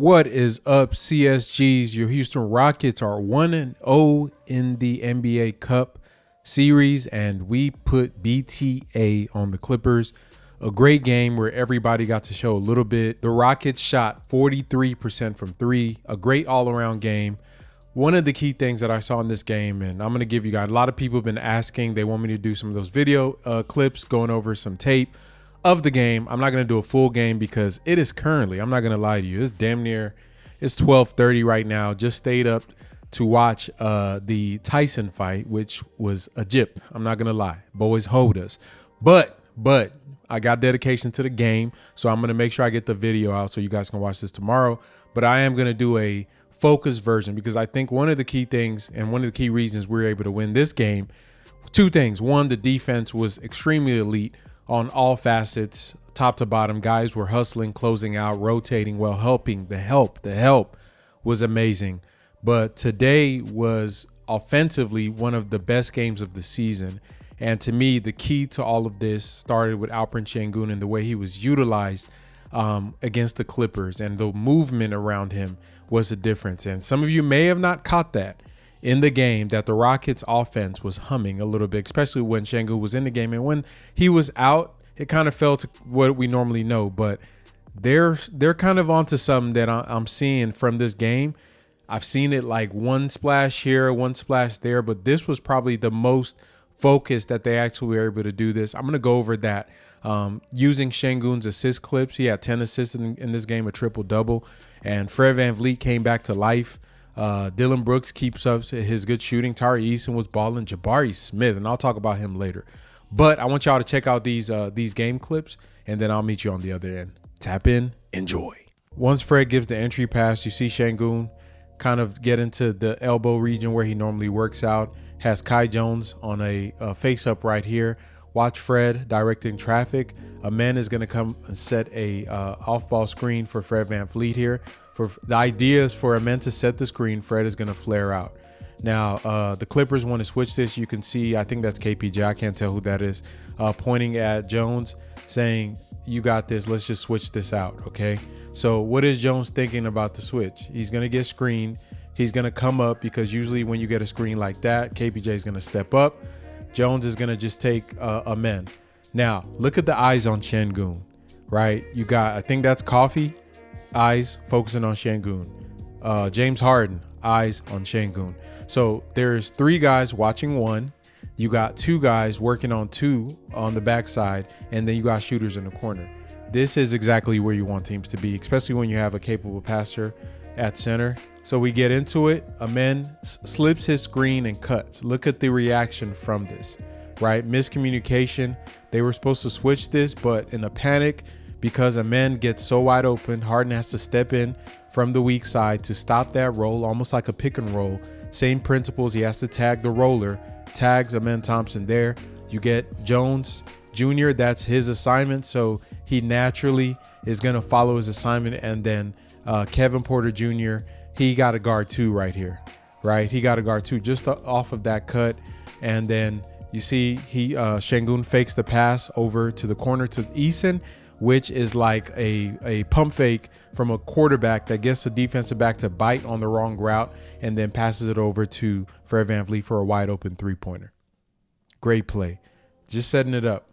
What is up, CSGs? Your Houston Rockets are 1-0 in the NBA Cup series, and we put BTA on the Clippers. A great game where everybody got to show a little bit. The Rockets shot 43% from three, a great all-around game. One of the key things that I saw in this game, and I'm going to give you guys, a lot of people have been asking, they want me to do some of those video clips going over some tape of the game. I'm not going to do a full game because it is currently, I'm not going to lie to you, it's damn near, it's 12:30 right now. Just stayed up to watch the Tyson fight, which was a jip. I'm not going to lie. Boys hold us. But I got dedication to the game, so I'm going to make sure I get the video out so you guys can watch this tomorrow. But I am going to do a focused version because I think one of the key things and one of the key reasons we were able to win this game, two things. One, the defense was extremely elite on all facets, top to bottom. Guys were hustling, closing out, rotating, well, helping. The help was amazing. But today was offensively one of the best games of the season. And to me, the key to all of this started with Alperen Sengun and the way he was utilized against the Clippers, and the movement around him was a difference. And some of you may have not caught that in the game, that the Rockets offense was humming a little bit, especially when Sengun was in the game. And when he was out, it kind of fell to what we normally know. But they're kind of onto something that I'm seeing from this game. I've seen it like one splash here, one splash there, but this was probably the most focused that they actually were able to do this. I'm going to go over that using Sengun's assist clips. He had 10 assists in this game, a triple-double. And Fred VanVleet came back to life. Dylan Brooks keeps up his good shooting. Tari Eason was balling. Jabari Smith, and I'll talk about him later. But I want y'all to check out these game clips, and then I'll meet you on the other end. Tap in, enjoy. Once Fred gives the entry pass, you see Sengun kind of get into the elbow region where he normally works out. Has Kai Jones on a face-up right here. Watch Fred directing traffic. A man is going to come and set a off-ball screen for Fred VanVleet here. For the idea is for a man to set the screen, Fred is going to flare out. Now, the Clippers want to switch this. You can see, I think that's KPJ. I can't tell who that is. Pointing at Jones, saying, "You got this. Let's just switch this out." Okay. So what is Jones thinking about the switch? He's going to get screened. He's going to come up because usually when you get a screen like that, KPJ is going to step up. Jones is going to just take a man. Now, look at the eyes on Sengun, right? You got, I think that's Coffee, eyes focusing on Sengun. James Harden, eyes on Sengun. So there's three guys watching one. You got two guys working on two on the backside, and then you got shooters in the corner. This is exactly where you want teams to be, especially when you have a capable passer at center. So we get into it. Amen slips his screen and cuts. Look at the reaction from this, right? Miscommunication. They were supposed to switch this, but in a panic, because Amen gets so wide open, Harden has to step in from the weak side to stop that roll, almost like a pick and roll. Same principles. He has to tag the roller, tags Amen Thompson there. You get Jones Jr., that's his assignment. So he naturally is going to follow his assignment. And then Kevin Porter Jr., he got a guard two right here, right? He got a guard two just off of that cut. And then you see Sengun fakes the pass over to the corner to Eason, which is like a pump fake from a quarterback that gets the defensive back to bite on the wrong route and then passes it over to Fred VanVleet for a wide open three-pointer. Great play. Just setting it up.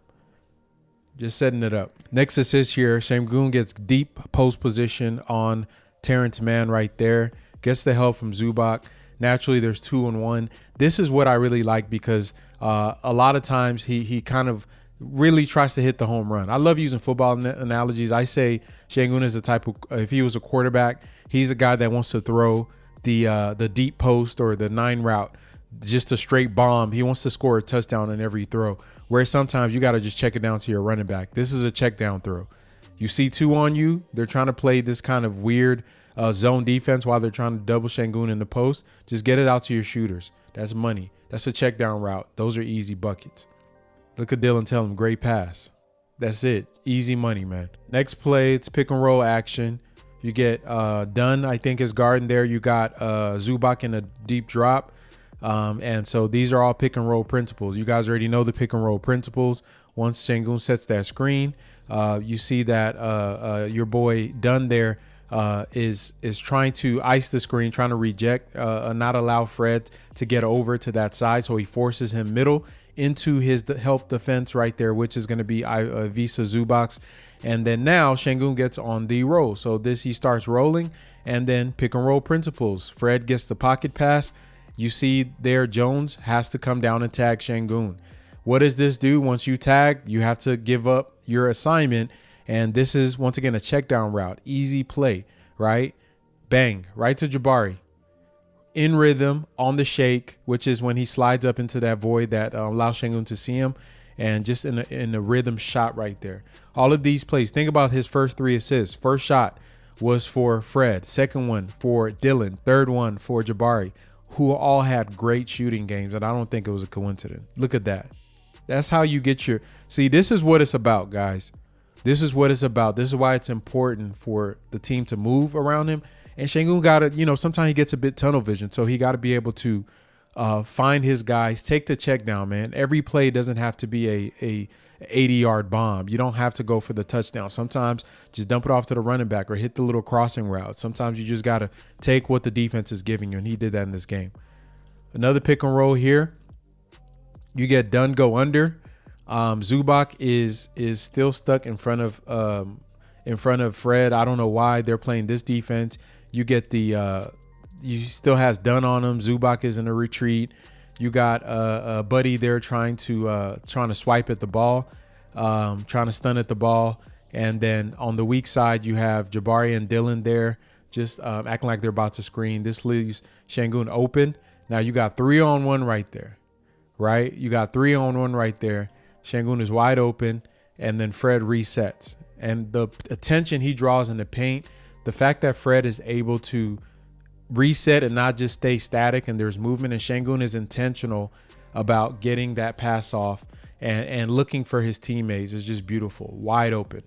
Next assist here, Sengun gets deep post position on Terrence Mann right there. Gets the help from Zubac. Naturally, there's 2-on-1. This is what I really like because a lot of times he kind of really tries to hit the home run. I love using football analogies. I say Sengun is the type of, if he was a quarterback, he's a guy that wants to throw the deep post or the 9 route, just a straight bomb. He wants to score a touchdown on every throw. Where sometimes you got to just check it down to your running back. This is a check down throw. You see two on you. They're trying to play this kind of weird zone defense while they're trying to double Sengun in the post. Just get it out to your shooters. That's money. That's a check down route. Those are easy buckets. Look at Dylan, tell him, great pass. That's it. Easy money, man. Next play, it's pick and roll action. You get Dunn, I think, is guarding there. You got Zubac in a deep drop. And so these are all pick and roll principles. You guys already know the pick and roll principles. Once Sengun sets that screen, you see that your boy Dunn there is trying to ice the screen, trying to reject, not allow Fred to get over to that side. So he forces him middle into his help defense right there, which is going to be Visa Zubox. And then now Sengun gets on the roll. So he starts rolling, and then pick and roll principles. Fred gets the pocket pass. You see there Jones has to come down and tag Sengun. What does this do? Once you tag, you have to give up your assignment. And this is, once again, a check down route. Easy play, right? Bang, right to Jabari. In rhythm, on the shake, which is when he slides up into that void that allows Sengun to see him. And just in a rhythm shot right there. All of these plays, think about his first 3 assists. First shot was for Fred. Second one for Dylan. Third one for Jabari, who all had great shooting games. And I don't think it was a coincidence. Look at that. That's how you get your... See, this is what it's about, guys. This is what it's about. This is why it's important for the team to move around him. And Sengun got to, sometimes he gets a bit tunnel vision. So he got to be able to find his guys, take the check down, man. Every play doesn't have to be a 80-yard bomb. You don't have to go for the touchdown. Sometimes just dump it off to the running back or hit the little crossing route. Sometimes you just got to take what the defense is giving you. And he did that in this game. Another pick and roll here. You get Dunn go under. Zubac is still stuck in front of Fred. I don't know why they're playing this defense. You get you still has Dunn on him. Zubac is in a retreat. You got a buddy there trying to swipe at the ball, trying to stun at the ball. And then on the weak side, you have Jabari and Dylan there just acting like they're about to screen. This leaves Sengun open. Now you got 3-on-1 right there. Right? You got 3-on-1 right there. Sengun is wide open, and then Fred resets. And the attention he draws in the paint, the fact that Fred is able to reset and not just stay static and there's movement, and Sengun is intentional about getting that pass off and looking for his teammates is just beautiful. Wide open.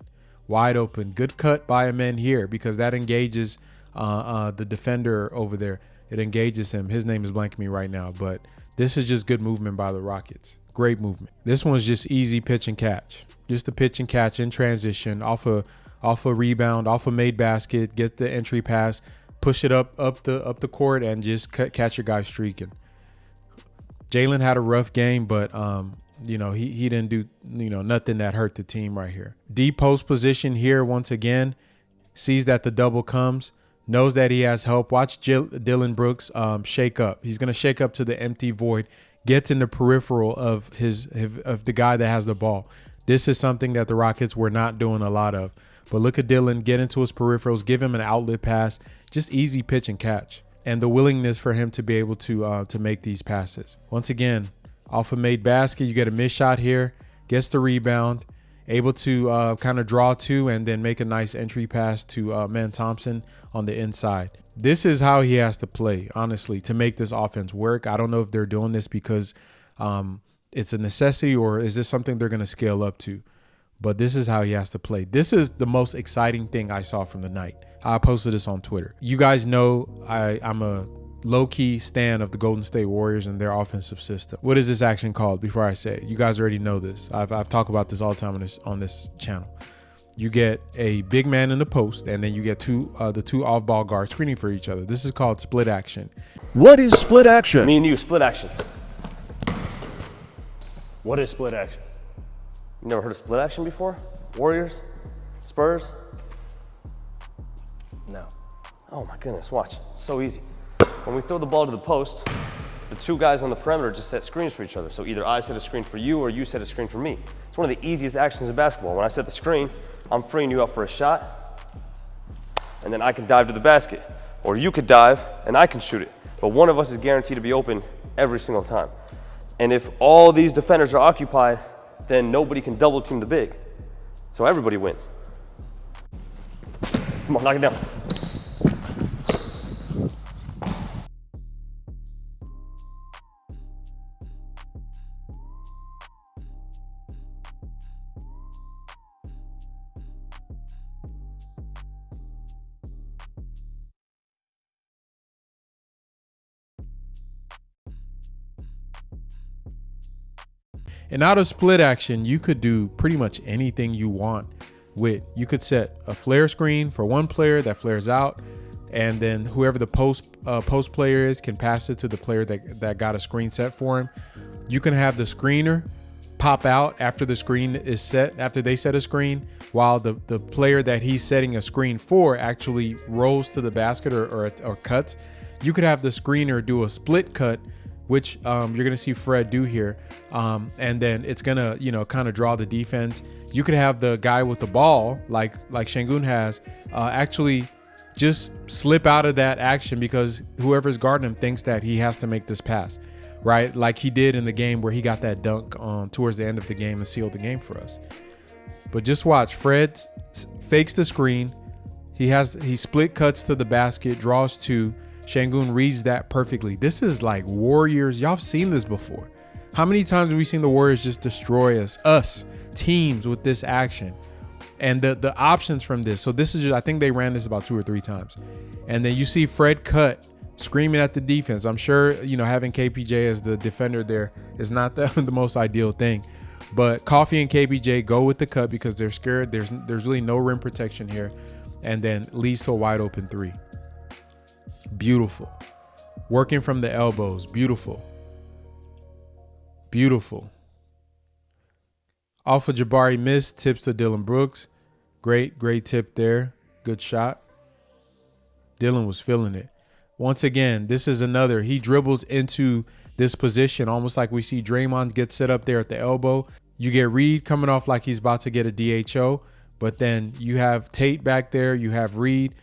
Good cut by a man here because that engages the defender over there. It engages him. His name is blanking me right now, but this is just good movement by the Rockets. Great movement. This one's just easy pitch and catch. Just a pitch and catch in transition, off a rebound, off a made basket, get the entry pass, push it up the court, and just catch your guy streaking. Jalen had a rough game, but he didn't do nothing that hurt the team right here. Deep post position here once again. Sees that the double comes. Knows that he has help. Watch Dylan Brooks shake up. He's going to shake up to the empty void. Gets in the peripheral of the guy that has the ball. This is something that the Rockets were not doing a lot of. But look at Dylan get into his peripherals, give him an outlet pass, just easy pitch and catch. And the willingness for him to be able to make these passes. Once again, off a made basket, you get a missed shot here, gets the rebound, able to kind of draw to and then make a nice entry pass to Man Thompson on the inside. This is how he has to play, honestly, to make this offense work. I don't know if they're doing this because it's a necessity or is this something they're going to scale up to. But this is how he has to play. This is the most exciting thing I saw from the night. I posted this on Twitter. You guys know I'm a low-key stan of the Golden State Warriors and their offensive system. What is this action called before I say it? You guys already know this. I've talked about this all the time on this channel. You get a big man in the post, and then you get the two off-ball guards screening for each other. This is called split action. What is split action? Me and you, split action. What is split action? You never heard of split action before? Warriors? Spurs? No. Oh my goodness, watch. It's so easy. When we throw the ball to the post, the two guys on the perimeter just set screens for each other. So either I set a screen for you or you set a screen for me. It's one of the easiest actions in basketball. When I set the screen, I'm freeing you up for a shot, and then I can dive to the basket. Or you could dive, and I can shoot it. But one of us is guaranteed to be open every single time. And if all these defenders are occupied, then nobody can double team the big. So everybody wins. Come on, knock it down. And out of split action, you could do pretty much anything you want You could set a flare screen for one player that flares out, and then whoever the post player is can pass it to the player that got a screen set for him. You can have the screener pop out after the screen is set, after they set a screen, while the player that he's setting a screen for actually rolls to the basket or cuts. You could have the screener do a split cut, which you're going to see Fred do here. And then it's going to, kind of draw the defense. You could have the guy with the ball, like Sengun has, actually just slip out of that action because whoever's guarding him thinks that he has to make this pass, right? Like he did in the game where he got that dunk towards the end of the game and sealed the game for us. But just watch. Fred fakes the screen. He split cuts to the basket, draws two. Sengun reads that perfectly. This is like Warriors. Y'all have seen this before. How many times have we seen the Warriors just destroy us teams with this action? And the options from this. So this is just, I think they ran this about 2 or 3 times. And then you see Fred cut, screaming at the defense. I'm sure, having KPJ as the defender there is not the most ideal thing. But Coffee and KPJ go with the cut because they're scared. There's really no rim protection here. And then leads to a wide open 3. Beautiful. Working from the elbows. Beautiful. Beautiful. Off of Jabari missed, tips to Dylan Brooks. Great tip there. Good shot. Dylan was feeling it. Once again, this is another. He dribbles into this position, almost like we see Draymond get set up there at the elbow. You get Reed coming off like he's about to get a DHO, but then you have Tate back there. You have Reed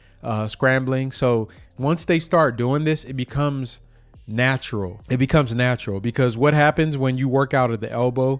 scrambling. So once they start doing this, it becomes natural. It becomes natural because what happens when you work out at the elbow,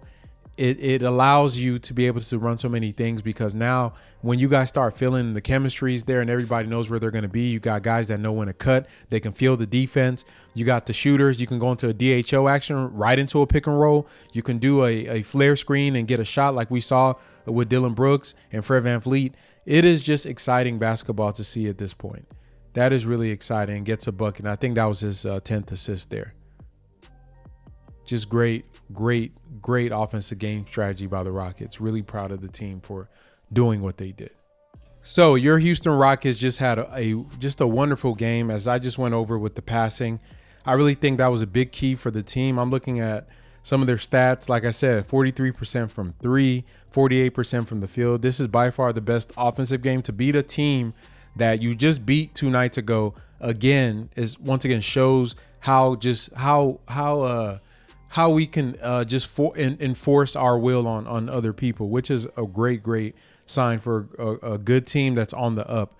it allows you to be able to run so many things because now when you guys start feeling the chemistry's there and everybody knows where they're going to be, you got guys that know when to cut. They can feel the defense. You got the shooters. You can go into a DHO action right into a pick and roll. You can do a flare screen and get a shot like we saw with Dylan Brooks and Fred VanVleet. It is just exciting basketball to see at this point. That is really exciting. Gets a bucket. And I think that was his 10th assist there. Just great offensive game strategy by the Rockets. Really proud of the team for doing what they did. So your Houston Rockets just had a wonderful game, as I just went over with the passing. I really think that was a big key for the team. I'm looking at some of their stats. Like I said, 43% from 3, 48% from the field. This is by far the best offensive game to beat a team that you just beat 2 nights ago. Again, is once again shows how we can enforce our will on other people, which is a great sign for a good team that's on the up.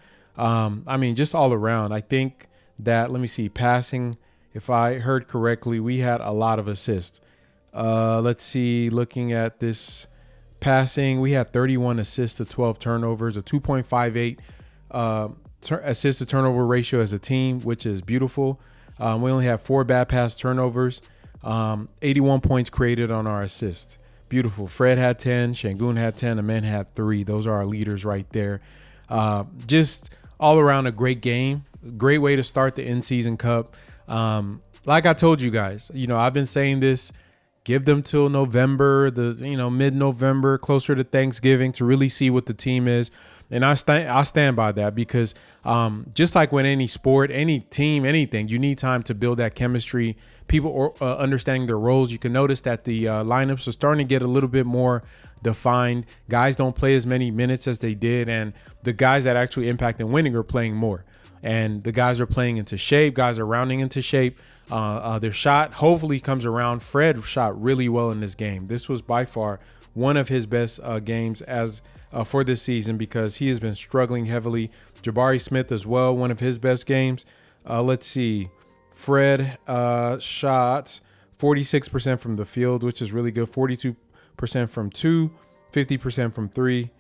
Just all around. I think that, let me see, passing, if I heard correctly, we had a lot of assists. Let's see, looking at this passing, we had 31 assists to 12 turnovers, a 2.58 assist to turnover ratio as a team, which is beautiful. We only have 4 bad pass turnovers. 81 points created on our assist. Beautiful. Fred had 10, Sengun had 10, Amen had 3. Those are our leaders right there. Just all around a great game. Great way to start the in-season cup. Like I told you guys, I've been saying this, give them till November, mid-November, closer to Thanksgiving to really see what the team is. And I stand by that because just like with any sport, any team, anything, you need time to build that chemistry, people understanding their roles. You can notice that the lineups are starting to get a little bit more defined. Guys don't play as many minutes as they did, and the guys that actually impact and winning are playing more. And the guys are playing into shape. Guys are rounding into shape. Their shot hopefully comes around. Fred shot really well in this game. This was by far one of his best games for this season because he has been struggling heavily. Jabari Smith as well, one of his best games. Let's see. Fred shots 46% from the field, which is really good. 42% from 2, 50% from 3.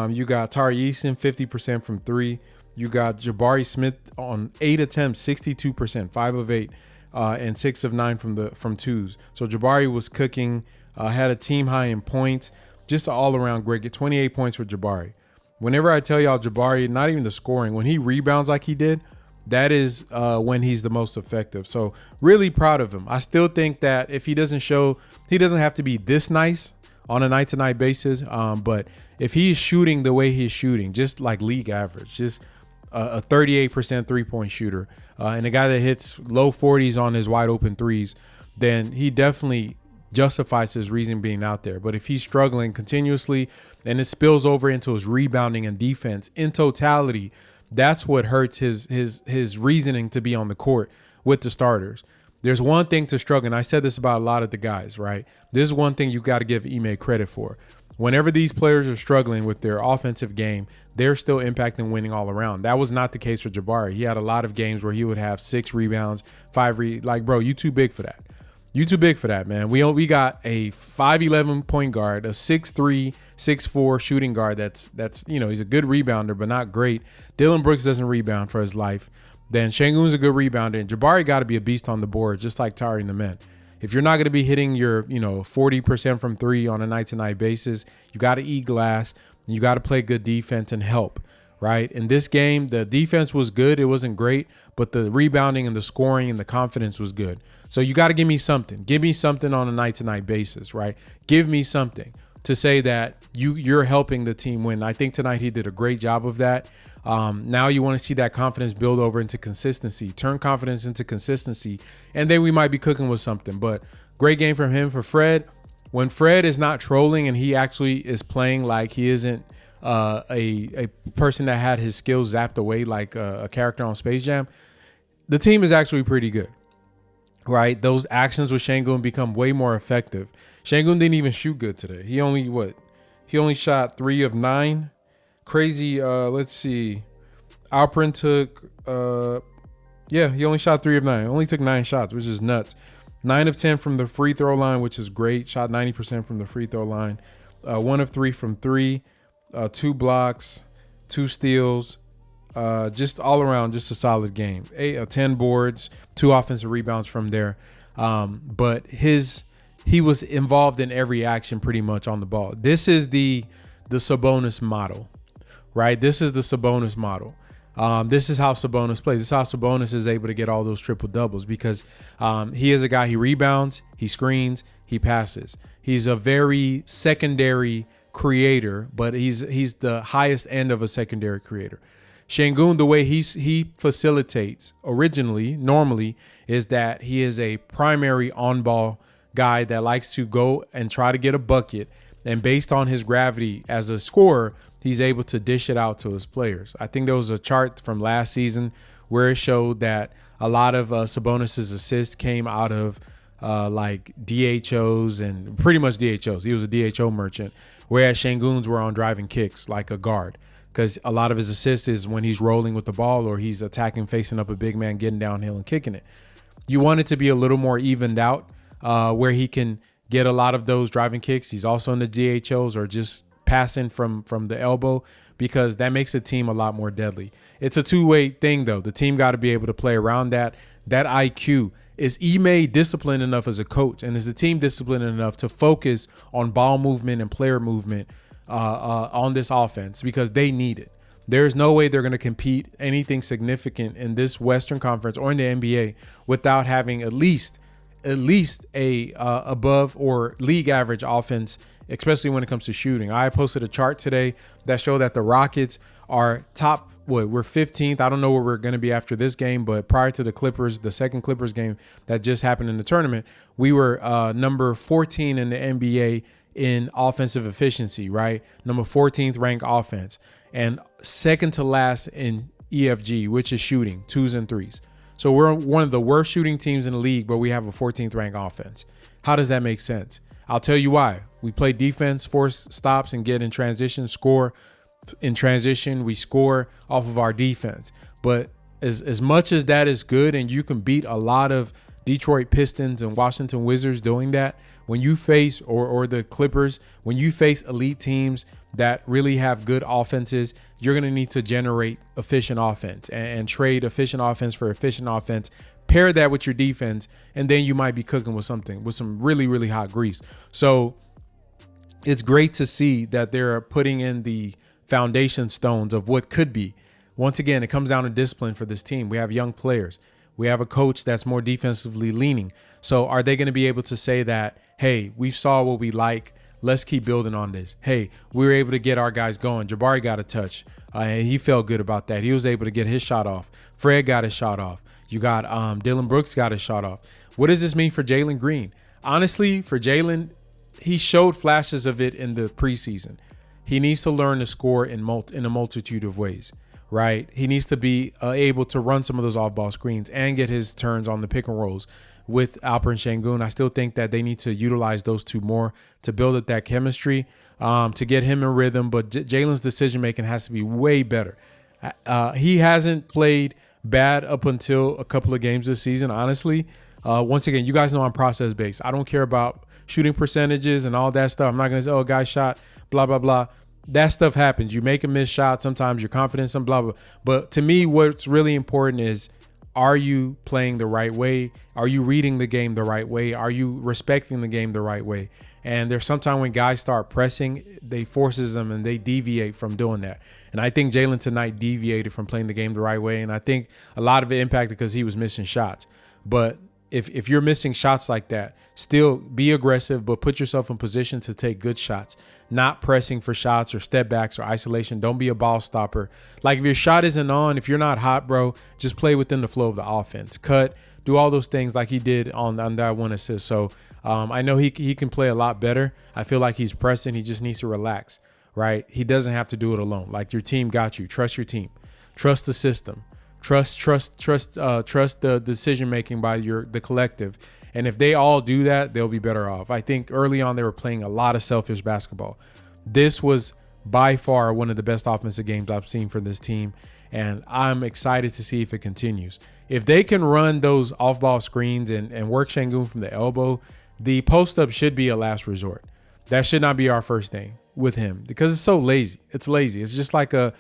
You got Tari Eason, 50% from 3. You got Jabari Smith on 8 attempts, 62%, 5 of 8, and 6 of 9 from twos. So Jabari was cooking, had a team high in points. Just all around great. Get 28 points for Jabari. Whenever I tell y'all Jabari, not even the scoring, when he rebounds like he did, that is when he's the most effective. So really proud of him. I still think that if he doesn't have to be this nice on a night-to-night basis. But if he's shooting the way he's shooting, just like league average, just a 38% three-point shooter, and a guy that hits low 40s on his wide-open threes, then he definitely justifies his reason being out there. But if he's struggling continuously and it spills over into his rebounding and defense in totality, that's what hurts his reasoning to be on the court with the starters. There's one thing to struggle, and I said this about a lot of the guys, right? This is one thing you got to give Ime credit for. Whenever these players are struggling with their offensive game, they're still impacting winning all around. That was not the case for Jabari. He had a lot of games where he would have 6 rebounds, 5 like, bro, you too big for that. You too big for that, man. We got a 5'11" point guard, a 6'3", 6'4" shooting guard that's he's a good rebounder, but not great. Dylan Brooks doesn't rebound for his life. Then Sengun's a good rebounder, and Jabari got to be a beast on the board, just like Tari and the men. If you're not going to be hitting your 40% from 3 on a night-to-night basis, you got to eat glass. You got to play good defense and help, right? In this game, the defense was good. It wasn't great, but the rebounding and the scoring and the confidence was good. So you got to give me something. Give me something on a night-to-night basis, right? Give me something to say that you're helping the team win. I think tonight he did a great job of that. Now you want to see that confidence build over into consistency. Turn confidence into consistency, and then we might be cooking with something. But great game from him. For Fred, when Fred is not trolling and he actually is playing like he isn't a person that had his skills zapped away like a character on Space Jam, the team is actually pretty good, right? Those actions with Sengun become way more effective. Sengun didn't even shoot good today. He only shot 3 of 9. Crazy. Let's see. Alperen took, he only shot 3 of 9. Only took 9 shots, which is nuts. 9 of 10 from the free throw line, which is great. Shot 90% from the free throw line. 1 of 3 from 3. 2 blocks, 2 steals. Just all around, just a solid game. 10 boards, 2 offensive rebounds from there. But he was involved in every action pretty much on the ball. This is the Sabonis model. Right, this is the Sabonis model. This is how Sabonis plays. This is how Sabonis is able to get all those triple doubles because he is a guy. He rebounds, he screens, he passes. He's a very secondary creator, but he's the highest end of a secondary creator. Sengun, the way he facilitates normally is that he is a primary on-ball guy that likes to go and try to get a bucket, and based on his gravity as a scorer, he's able to dish it out to his players. I think there was a chart from last season where it showed that a lot of Sabonis's assists came out of like DHOs and pretty much DHOs. He was a DHO merchant, whereas Sengun's were on driving kicks like a guard because a lot of his assists is when he's rolling with the ball or he's attacking, facing up a big man, getting downhill and kicking it. You want it to be a little more evened out where he can get a lot of those driving kicks. He's also in the DHOs or just passing from the elbow because that makes the team a lot more deadly. It's a two-way thing, though. The team got to be able to play around that IQ. Is Ime disciplined enough as a coach, and is the team disciplined enough to focus on ball movement and player movement on this offense because they need it? There's no way they're going to compete anything significant in this Western Conference or in the NBA without having at least a above or league average offense, especially when it comes to shooting. I posted a chart today that showed that the Rockets are top, we're 15th. I don't know where we're going to be after this game, but prior to the second Clippers game that just happened in the tournament, we were number 14 in the NBA in offensive efficiency, right? Number 14th ranked offense. And second to last in EFG, which is shooting, 2s and 3s. So we're one of the worst shooting teams in the league, but we have a 14th ranked offense. How does that make sense? I'll tell you why. We play defense, force stops, and get in transition, score in transition. We score off of our defense. But as much as that is good, and you can beat a lot of Detroit Pistons and Washington Wizards doing that, when you face, or the Clippers, when you face elite teams that really have good offenses, you're going to need to generate efficient offense and trade efficient offense for efficient offense. Pair that with your defense, and then you might be cooking with some really, really hot grease. So it's great to see that they're putting in the foundation stones of what could be. Once again, it comes down to discipline for this team. We have young players. We have a coach that's more defensively leaning. So are they going to be able to say that, hey, we saw what we like. let's keep building on this. Hey, we were able to get our guys going. Jabari got a touch, and he felt good about that. He was able to get his shot off. Fred got his shot off. You got Dylan Brooks got his shot off. What does this mean for Jalen Green? Honestly, for Jalen, he showed flashes of it in the preseason. He needs to learn to score in a multitude of ways, right? He needs to be able to run some of those off-ball screens and get his turns on the pick and rolls with Alper and Sengun. I still think that they need to utilize those two more to build up that chemistry, to get him in rhythm. But Jalen's decision-making has to be way better. He hasn't played bad up until a couple of games this season, honestly. Once again, you guys know I'm process-based. I don't care about shooting percentages and all that stuff. I'm not going to say, oh, guy shot, blah, blah, blah. That stuff happens. You make a missed shot. Sometimes your confidence and blah, blah. But to me, what's really important is, are you playing the right way? Are you reading the game the right way? Are you respecting the game the right way? And there's sometimes when guys start pressing, they forces them and they deviate from doing that. And I think Jalen tonight deviated from playing the game the right way. And I think a lot of it impacted because he was missing shots. But if you're missing shots like that, still be aggressive, but put yourself in position to take good shots, not pressing for shots or step backs or isolation. Don't be a ball stopper. Like if your shot isn't on, if you're not hot, bro, just play within the flow of the offense. Cut, do all those things like he did on that one assist. So I know he can play a lot better. I feel like he's pressing. He just needs to relax, right? He doesn't have to do it alone. Like your team got you. Trust your team. Trust the system. Trust the decision making by the collective. And if they all do that, they'll be better off. I think early on they were playing a lot of selfish basketball. This was by far one of the best offensive games I've seen for this team, and I'm excited to see if it continues. If they can run those off-ball screens and work Sengun from the elbow, the post-up should be a last resort. That should not be our first thing with him because it's so lazy. It's lazy. It's just like a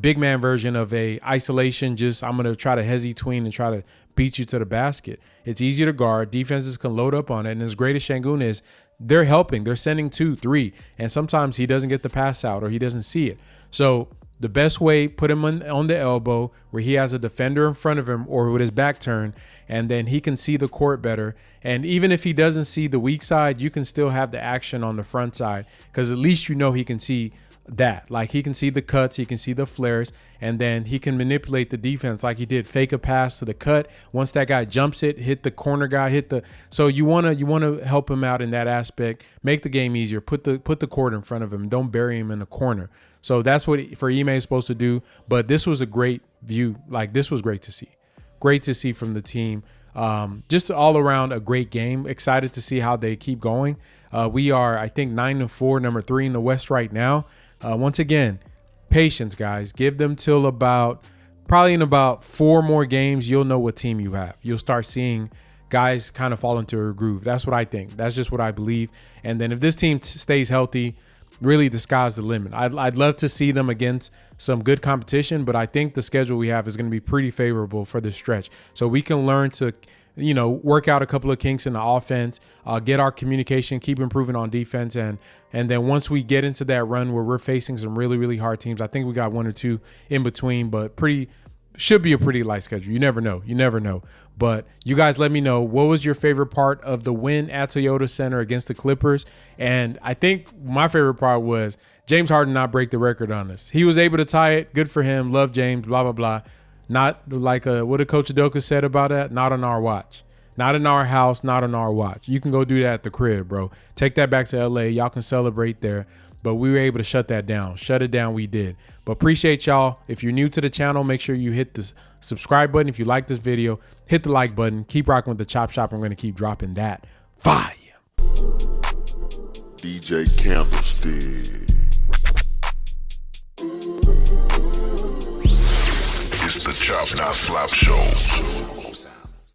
big man version of a isolation. Just I'm going to try to hezzy tween and try to beat you to the basket. It's easy to guard. Defenses can load up on it. And as great as Sengun is, they're helping. They're sending 2, 3. And sometimes he doesn't get the pass out or he doesn't see it. So the best way, put him on the elbow where he has a defender in front of him or with his back turned, and then he can see the court better. And even if he doesn't see the weak side, you can still have the action on the front side because at least you know he can see that. Like he can see the cuts, he can see the flares, and then he can manipulate the defense like he did. Fake a pass to the cut. Once that guy jumps it, hit the corner guy, so you wanna help him out in that aspect, make the game easier, put the court in front of him, don't bury him in the corner. So that's what for Ime is supposed to do. But this was a great view. Like this was great to see. Great to see from the team. Just all around a great game. Excited to see how they keep going. We are, I think, 9-4, number 3 in the West right now. Once again, patience, guys. Give them till probably in about 4 more games, you'll know what team you have. You'll start seeing guys kind of fall into a groove. That's what I think. That's just what I believe. And then if this team stays healthy, really the sky's the limit. I'd love to see them against some good competition, but I think the schedule we have is going to be pretty favorable for this stretch. So we can learn to, work out a couple of kinks in the offense, get our communication, keep improving on defense. And then once we get into that run where we're facing some really, really hard teams, I think we got 1 or 2 in between, but should be a pretty light schedule. You never know. But you guys let me know, what was your favorite part of the win at Toyota Center against the Clippers? And I think my favorite part was James Harden not break the record on us. He was able to tie it. Good for him. Love James, blah, blah, blah. Not like what did Coach Udoka said about that? Not on our watch. Not in our house, not on our watch. You can go do that at the crib, bro. Take that back to LA. Y'all can celebrate there. But we were able to shut that down. Shut it down, we did. But appreciate y'all. If you're new to the channel, make sure you hit the subscribe button. If you like this video, hit the like button. Keep rocking with the Chop Shop. I'm going to keep dropping that fire. DJ Candlestick. It's the Chop Not Slap Show.